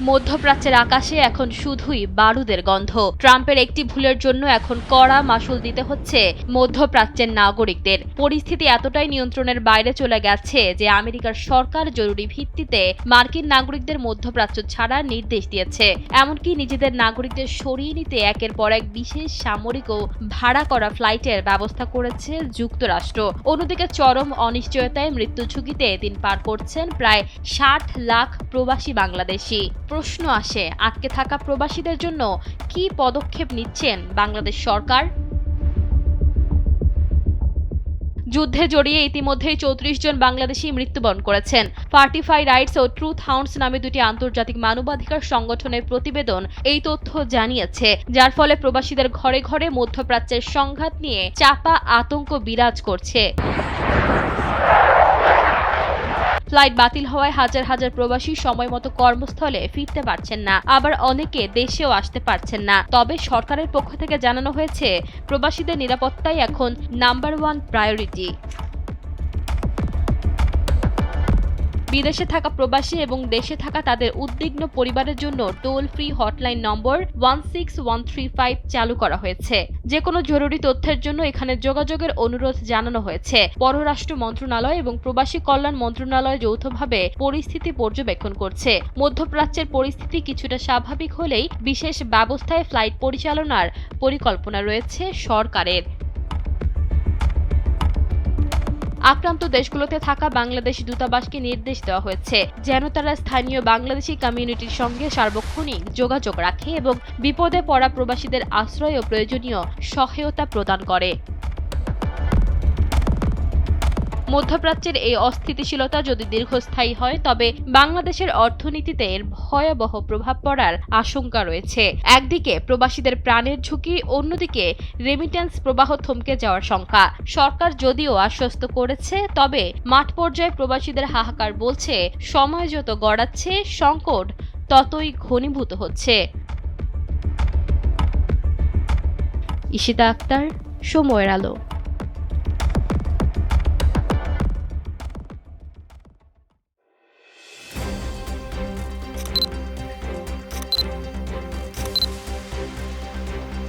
মধ্যপ্রাচ্যের আকাশে এখন শুধুই বারুদের গন্ধ। ট্রাম্পের একটি ভুলের জন্য এখন কড়া মাশুল দিতে হচ্ছে মধ্যপ্রাচ্যের নাগরিকদের। পরিস্থিতি এতটাই নিয়ন্ত্রণের বাইরে চলে গেছে যে আমেরিকার সরকার জরুরি ভিত্তিতে মার্কিন নাগরিকদের মধ্যপ্রাচ্য ছাড়ার নির্দেশ দিয়েছে। এমনকি নিজেদের নাগরিকদের সরিয়ে নিতে একের পর এক বিশেষ সামরিক ও ভাড়া করা ফ্লাইটের ব্যবস্থা করেছে যুক্তরাষ্ট্র। অন্যদিকে চরম অনিশ্চয়তায় মৃত্যু ঝুঁকিতে দিন পার করছেন প্রায় ৬০ লাখ প্রবাসী বাংলাদেশি। প্রশ্ন আসে, আটকে থাকা প্রবাসীদের জন্য কি পদক্ষেপ নিচ্ছেন বাংলাদেশ সরকার? যুদ্ধে জড়িয়ে ইতিমধ্যেই ৩৪ জন বাংলাদেশি মৃত্যুবরণ করেছেন। ফার্টিফাই রাইটস ও ট্রুথ হাউন্ডস নামে দুটি আন্তর্জাতিক মানবাধিকার সংগঠনের প্রতিবেদন এই তথ্য জানিয়েছে, যার ফলে প্রবাসীদের ঘরে ঘরে মধ্যপ্রাচ্যের সংঘাত নিয়ে চাপা আতঙ্ক বিরাজ করছে। ফ্লাইট বাতিল হওয়ায় হাজার হাজার প্রবাসী সময় মতো কর্মস্থলে ফিরতে পারছেন না, আবার অনেকে দেশেও আসতে পারছেন না। তবে সরকারের পক্ষ থেকে জানানো হয়েছে, প্রবাসীদের নিরাপত্তাই এখন নাম্বার ১ প্রায়োরিটি। বিদেশে থাকা প্রবাসী এবং দেশে থাকা তাদের উদ্বিগ্ন পরিবারের জন্য টোল ফ্রি হটলাইন নম্বর 16135 চালু করা হয়েছে। যে কোনো জরুরি তথ্যের জন্য এখানে যোগাযোগের অনুরোধ জানানো হয়েছে। পররাষ্ট্র মন্ত্রণালয় এবং প্রবাসী কল্যাণ মন্ত্রণালয় যৌথভাবে পরিস্থিতি পর্যবেক্ষণ করছে। মধ্যপ্রাচ্যের পরিস্থিতি কিছুটা স্বাভাবিক হলেই বিশেষ ব্যবস্থায় ফ্লাইট পরিচালনার পরিকল্পনা রয়েছে সরকারের। আক্রান্ত দেশগুলোতে থাকা বাংলাদেশি দূতাবাসকে নির্দেশ দেওয়া হয়েছে যেন তারা স্থানীয় বাংলাদেশি কমিউনিটির সঙ্গে সার্বক্ষণিক যোগাযোগ রাখে এবং বিপদে পড়া প্রবাসীদের আশ্রয় ও প্রয়োজনীয় সহায়তা প্রদান করে। মধ্যপ্রাচ্যের এই অস্থিতিশীলতা যদি দীর্ঘস্থায়ী হয় তবে বাংলাদেশের অর্থনীতিতে এর ভয়াবহ প্রভাব পড়ার আশঙ্কা রয়েছে। একদিকে প্রবাসীদের প্রাণের ঝুঁকি, অন্যদিকে রেমিট্যান্স প্রবাহ থমকে যাওয়ার শঙ্কা। সরকার যদিও আশ্বস্ত করেছে, তবে মাঠ পর্যায়ে প্রবাসীদের হাহাকার বলছে, সময় যত গড়াচ্ছে সংকট ততই ঘনীভূত হচ্ছে। ঈশিতা আক্তার, সময়ের আলো।